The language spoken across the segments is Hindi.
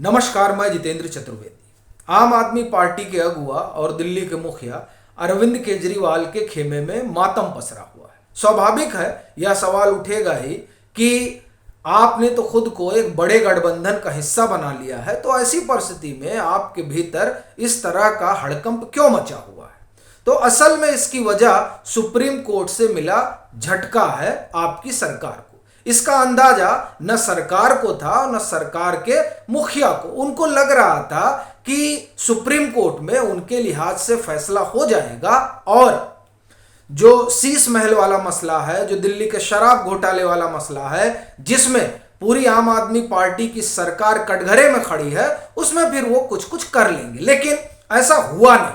नमस्कार, मैं जितेंद्र चतुर्वेदी। आम आदमी पार्टी के अगुआ और दिल्ली के मुखिया अरविंद केजरीवाल के खेमे में मातम पसरा हुआ है। स्वाभाविक है, यह सवाल उठेगा ही कि आपने तो खुद को एक बड़े गठबंधन का हिस्सा बना लिया है, तो ऐसी परिस्थिति में आपके भीतर इस तरह का हड़कंप क्यों मचा हुआ है। तो असल में इसकी वजह सुप्रीम कोर्ट से मिला झटका है आपकी सरकार को। इसका अंदाजा न सरकार को था न सरकार के मुखिया को। उनको लग रहा था कि सुप्रीम कोर्ट में उनके लिहाज से फैसला हो जाएगा और जो शीश महल वाला मसला है, जो दिल्ली के शराब घोटाले वाला मसला है, जिसमें पूरी आम आदमी पार्टी की सरकार कटघरे में खड़ी है, उसमें फिर वो कुछ कुछ कर लेंगे। लेकिन ऐसा हुआ नहीं,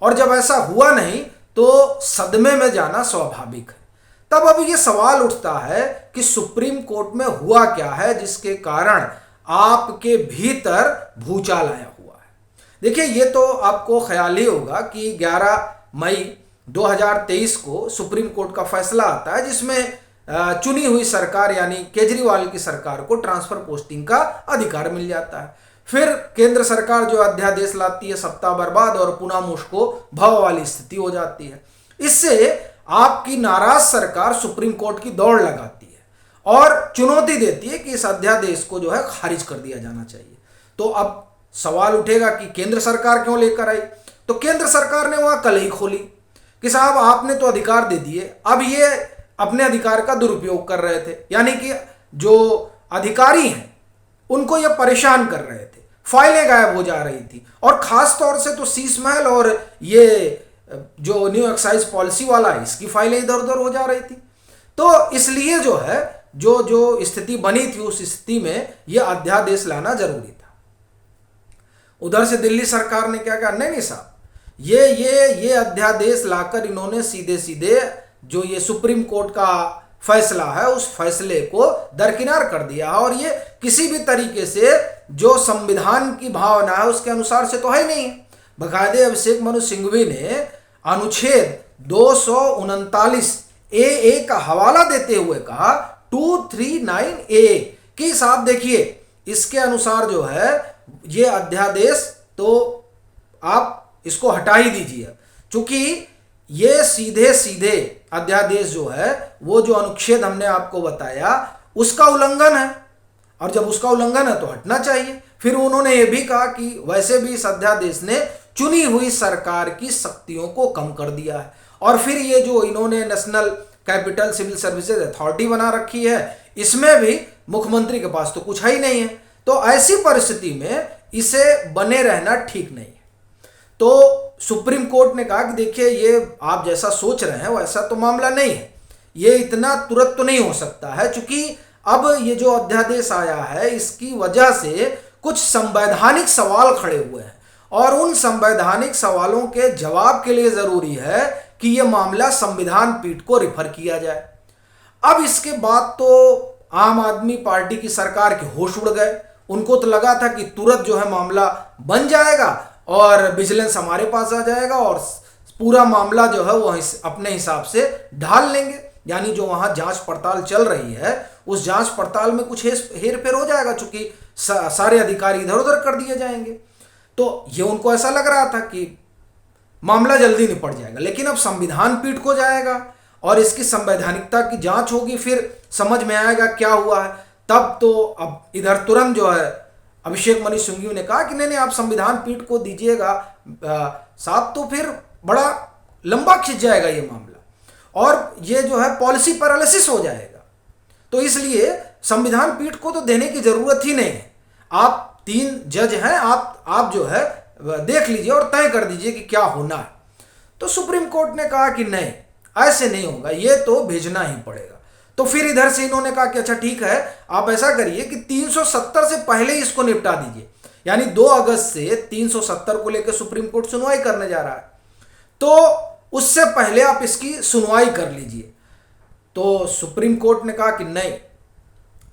और जब ऐसा हुआ नहीं तो सदमे में जाना स्वाभाविक है। तब अब ये सवाल उठता है कि सुप्रीम कोर्ट में हुआ क्या है जिसके कारण आपके भीतर भूचाल आया हुआ है। देखिए, ये तो आपको ख्याल ही होगा कि 11 मई 2023 को सुप्रीम कोर्ट का फैसला आता है जिसमें चुनी हुई सरकार यानी केजरीवाल की सरकार को ट्रांसफर पोस्टिंग का अधिकार मिल जाता है। फिर केंद्र सरकार जो अध्यादेश लाती है, सत्ता बर्बाद और पुनः मुश्को भव वाली स्थिति हो जाती है। इससे आपकी नाराज सरकार सुप्रीम कोर्ट की दौड़ लगाती है और चुनौती देती है कि इस अध्यादेश को जो है खारिज कर दिया जाना चाहिए। तो अब सवाल उठेगा कि केंद्र सरकार क्यों लेकर आई। तो केंद्र सरकार ने वहां कल ही खोली कि साहब आपने तो अधिकार दे दिए, अब ये अपने अधिकार का दुरुपयोग कर रहे थे। यानी कि जो अधिकारी हैं उनको ये परेशान कर रहे थे, फाइलें गायब हो जा रही थी, और खास तौर से तो शीश महल और ये जो न्यू एक्साइज पॉलिसी वाला है, इसकी फाइलें इधर उधर हो जा रही थी। तो इसलिए जो है जो स्थिति बनी थी, उस स्थिति में यह अध्यादेश लाना जरूरी था। उधर से दिल्ली सरकार ने क्या कहा, नहीं साहब, ये अध्यादेश लाकर इन्होंने सीधे सीधे जो ये सुप्रीम कोर्ट का फैसला है उस फैसले को दरकिनार कर दिया, और ये किसी भी तरीके से जो संविधान की भावना है उसके अनुसार से तो है नहीं। बकायदे अभिषेक मनु सिंघवी ने अनुच्छेद 239 ए का हवाला देते हुए कहा 239 ए कि साहब देखिए, इसके अनुसार जो है ये अध्यादेश तो आप इसको हटा ही दीजिए, क्योंकि ये सीधे सीधे अध्यादेश जो है वो जो अनुच्छेद हमने आपको बताया उसका उल्लंघन है, और जब उसका उल्लंघन है तो हटना चाहिए। फिर उन्होंने ये भी कहा कि वैसे भी इस अध्यादेश ने चुनी हुई सरकार की शक्तियों को कम कर दिया है, और फिर ये जो इन्होंने national capital civil services authority बना रखी है, इसमें भी मुख्यमंत्री के पास तो कुछ है ही नहीं है। तो ऐसी परिस्थिति में इसे बने रहना ठीक नहीं है। तो सुप्रीम कोर्ट ने कहा कि देखिए, ये आप जैसा सोच रहे हैं वैसा तो मामला नहीं है, ये इतना तुरंत तो नहीं हो सकता है, क्योंकि अब ये जो अध्यादेश आया है इसकी वजह से कुछ संवैधानिक सवाल खड़े हुए हैं, और उन संवैधानिक सवालों के जवाब के लिए जरूरी है कि यह मामला संविधान पीठ को रिफर किया जाए। अब इसके बाद तो आम आदमी पार्टी की सरकार के होश उड़ गए। उनको तो लगा था कि तुरंत जो है मामला बन जाएगा और विजिलेंस हमारे पास आ जाएगा और पूरा मामला जो है वो अपने हिसाब से ढाल लेंगे। यानी जो वहां जांच पड़ताल चल रही है उस जांच पड़ताल में कुछ हेर फेर हो जाएगा, चूंकि सारे अधिकारी इधर उधर कर दिए जाएंगे। तो ये उनको ऐसा लग रहा था कि मामला जल्दी निपट जाएगा, लेकिन अब संविधान पीठ को जाएगा और इसकी संवैधानिकता की जांच होगी, फिर समझ में आएगा क्या हुआ है। तब तो अब इधर तुरंत जो है अभिषेक मनु सिंघवी ने कहा कि नहीं आप संविधान पीठ को दीजिएगा साहब, तो फिर बड़ा लंबा खिंच जाएगा ये मामला और ये जो है पॉलिसी पैरालिसिस हो जाएगा। तो इसलिए संविधान पीठ को तो देने की जरूरत ही नहीं है। आप 3 जज हैं, आप जो है देख लीजिए और तय कर दीजिए कि क्या होना है। तो सुप्रीम कोर्ट ने कहा कि नहीं, ऐसे नहीं होगा, ये तो भेजना ही पड़ेगा। तो फिर इधर से इन्होंने कहा कि अच्छा ठीक है, आप ऐसा करिए कि 370 से पहले ही इसको निपटा दीजिए। यानी 2 अगस्त से 370 को लेकर सुप्रीम कोर्ट सुनवाई करने जा रहा है, तो उससे पहले आप इसकी सुनवाई कर लीजिए। तो सुप्रीम कोर्ट ने कहा कि नहीं,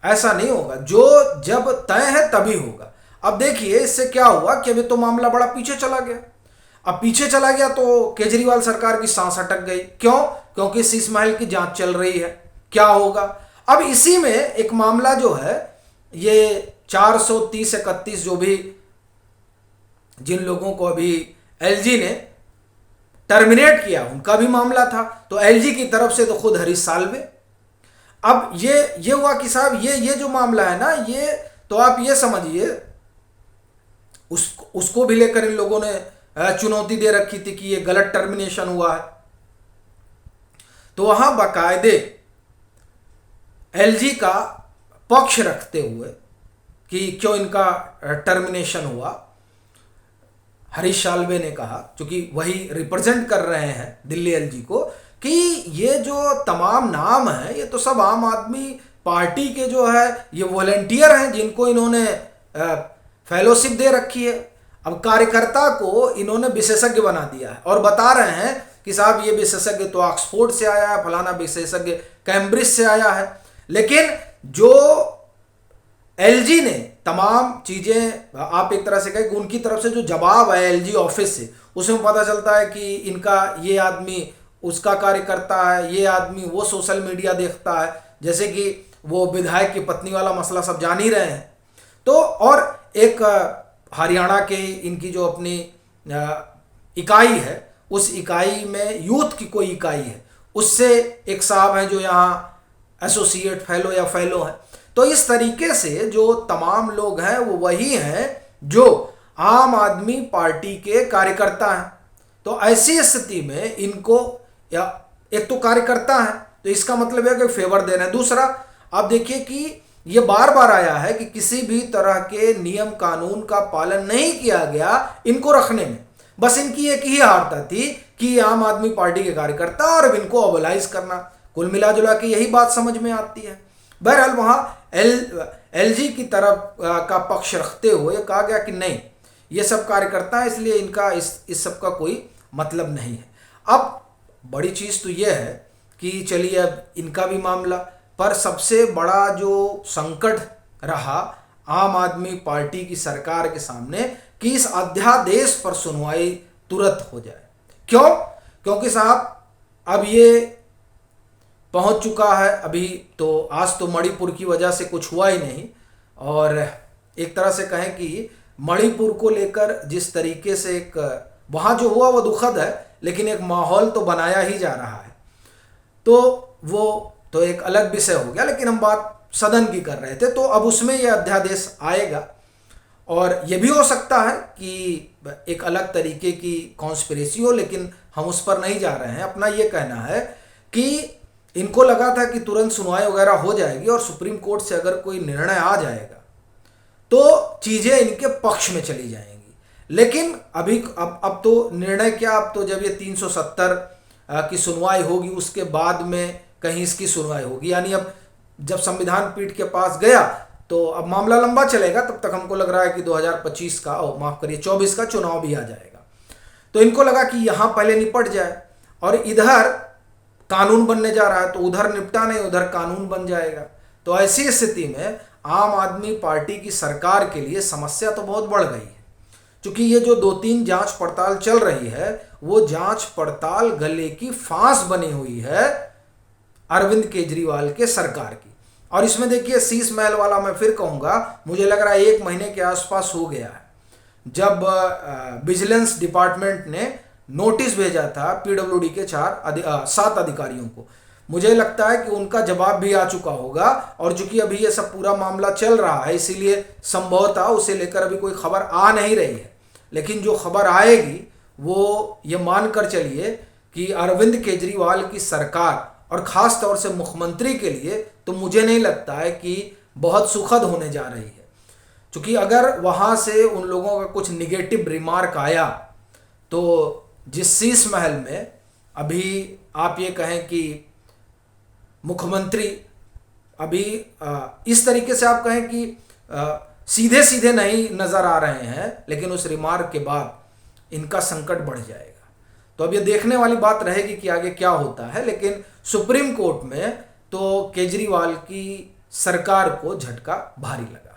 ऐसा नहीं होगा, जो जब तय है तभी होगा। अब देखिए इससे क्या हुआ कि अभी तो मामला बड़ा पीछे चला गया। अब पीछे चला गया तो केजरीवाल सरकार की सांस अटक गई। क्यों? क्योंकि शीश महल की जांच चल रही है, क्या होगा। अब इसी में एक मामला जो है ये 430-31 जो भी जिन लोगों को अभी एलजी ने टर्मिनेट किया उनका भी मामला था। तो एलजी की तरफ से तो खुद हरीश साल्वे। अब ये हुआ कि साहब ये जो मामला है ना, ये तो आप ये समझिए उसको भी लेकर इन लोगों ने चुनौती दे रखी थी कि ये गलत टर्मिनेशन हुआ है। तो वहां बाकायदे एलजी का पक्ष रखते हुए कि क्यों इनका टर्मिनेशन हुआ, हरीश साल्वे ने कहा, क्योंकि वही रिप्रेजेंट कर रहे हैं दिल्ली एलजी को, कि ये जो तमाम नाम हैं ये तो सब आम आदमी पार्टी के जो है ये वॉलंटियर हैं जिनको इन्होंने फेलोशिप दे रखी है। अब कार्यकर्ता को इन्होंने विशेषज्ञ बना दिया है और बता रहे हैं कि साहब ये विशेषज्ञ तो ऑक्सफोर्ड से आया है, फलाना विशेषज्ञ कैम्ब्रिज से आया है। लेकिन जो एलजी ने तमाम चीज़ें, आप एक तरह से कहें कि उनकी तरफ से जो जवाब है एलजी ऑफिस से, उसमें पता चलता है कि इनका ये आदमी उसका कार्यकर्ता है, ये आदमी वो सोशल मीडिया देखता है, जैसे कि वो विधायक की पत्नी वाला मसला सब जान ही रहे हैं। तो और एक हरियाणा के इनकी जो अपनी इकाई है, उस इकाई में यूथ की कोई इकाई है, उससे एक साहब हैं जो यहाँ एसोसिएट फेलो या फेलो हैं। तो इस तरीके से जो तमाम लोग हैं वो वही हैं जो आम आदमी पार्टी के कार्यकर्ता हैं। तो ऐसी स्थिति में इनको, या एक तो कार्यकर्ता है तो इसका मतलब है कि फेवर दे रहे हैं। दूसरा, आप देखिए कि ये बार बार आया है कि किसी भी तरह के नियम कानून का पालन नहीं किया गया इनको रखने में। बस इनकी एक ही हारता थी कि आम आदमी पार्टी के कार्यकर्ता और अब इनको ओबलाइज करना। कुल मिला जुला के यही बात समझ में आती है। बहरहाल वहाँ एलजी की तरफ का पक्ष रखते हुए कहा गया कि नहीं, ये सब कार्यकर्ता है, इसलिए इनका इस सब का कोई मतलब नहीं है। अब बड़ी चीज़ तो यह है कि चलिए अब इनका भी मामला, पर सबसे बड़ा जो संकट रहा आम आदमी पार्टी की सरकार के सामने कि इस अध्यादेश पर सुनवाई तुरंत हो जाए। क्यों? क्योंकि साहब अब ये पहुंच चुका है, अभी तो आज तो मणिपुर की वजह से कुछ हुआ ही नहीं, और एक तरह से कहें कि मणिपुर को लेकर जिस तरीके से एक वहाँ जो हुआ वो दुखद है, लेकिन एक माहौल तो बनाया ही जा रहा है। तो वो तो एक अलग विषय हो गया, लेकिन हम बात सदन की कर रहे थे। तो अब उसमें यह अध्यादेश आएगा और ये भी हो सकता है कि एक अलग तरीके की कॉन्स्पिरेसी हो, लेकिन हम उस पर नहीं जा रहे हैं। अपना ये कहना है कि इनको लगा था कि तुरंत सुनवाई वगैरह हो जाएगी और सुप्रीम कोर्ट से अगर कोई निर्णय आ जाएगा तो चीज़ें इनके पक्ष में चली जाएंगी। लेकिन अभी अब तो निर्णय क्या, अब तो जब ये 370 की सुनवाई होगी उसके बाद में कहीं इसकी सुनवाई होगी, यानी अब जब संविधान पीठ के पास गया तो अब मामला लंबा चलेगा। तब तक हमको लग रहा है कि 2025 का, माफ करिए 24 का चुनाव भी आ जाएगा। तो इनको लगा कि यहाँ पहले निपट जाए, और इधर कानून बनने जा रहा है तो उधर निपटा नहीं, उधर कानून बन जाएगा। तो ऐसी स्थिति में आम आदमी पार्टी की सरकार के लिए समस्या तो बहुत बढ़ गई है, क्योंकि ये जो 2-3 जांच पड़ताल चल रही है वो जांच पड़ताल गले की फांस बनी हुई है अरविंद केजरीवाल के सरकार की। और इसमें देखिए शीश महल वाला मैं फिर कहूँगा, मुझे लग रहा है 1 महीने के आसपास हो गया है जब विजिलेंस डिपार्टमेंट ने नोटिस भेजा था पीडब्ल्यूडी के 7 अधिकारियों को। मुझे लगता है कि उनका जवाब भी आ चुका होगा, और चूंकि अभी ये सब पूरा मामला चल रहा है इसीलिए संभवतः उसे लेकर अभी कोई खबर आ नहीं रही है। लेकिन जो खबर आएगी वो ये मानकर चलिए कि अरविंद केजरीवाल की सरकार और ख़ास तौर से मुख्यमंत्री के लिए तो मुझे नहीं लगता है कि बहुत सुखद होने जा रही है। क्योंकि अगर वहाँ से उन लोगों का कुछ निगेटिव रिमार्क आया तो जिस शीश महल में अभी आप ये कहें कि मुख्यमंत्री अभी इस तरीके से आप कहें कि सीधे सीधे नहीं नज़र आ रहे हैं, लेकिन उस रिमार्क के बाद इनका संकट बढ़ जाएगा। तो अब ये देखने वाली बात रहेगी कि आगे क्या होता है। लेकिन सुप्रीम कोर्ट में तो केजरीवाल की सरकार को झटका भारी लगा।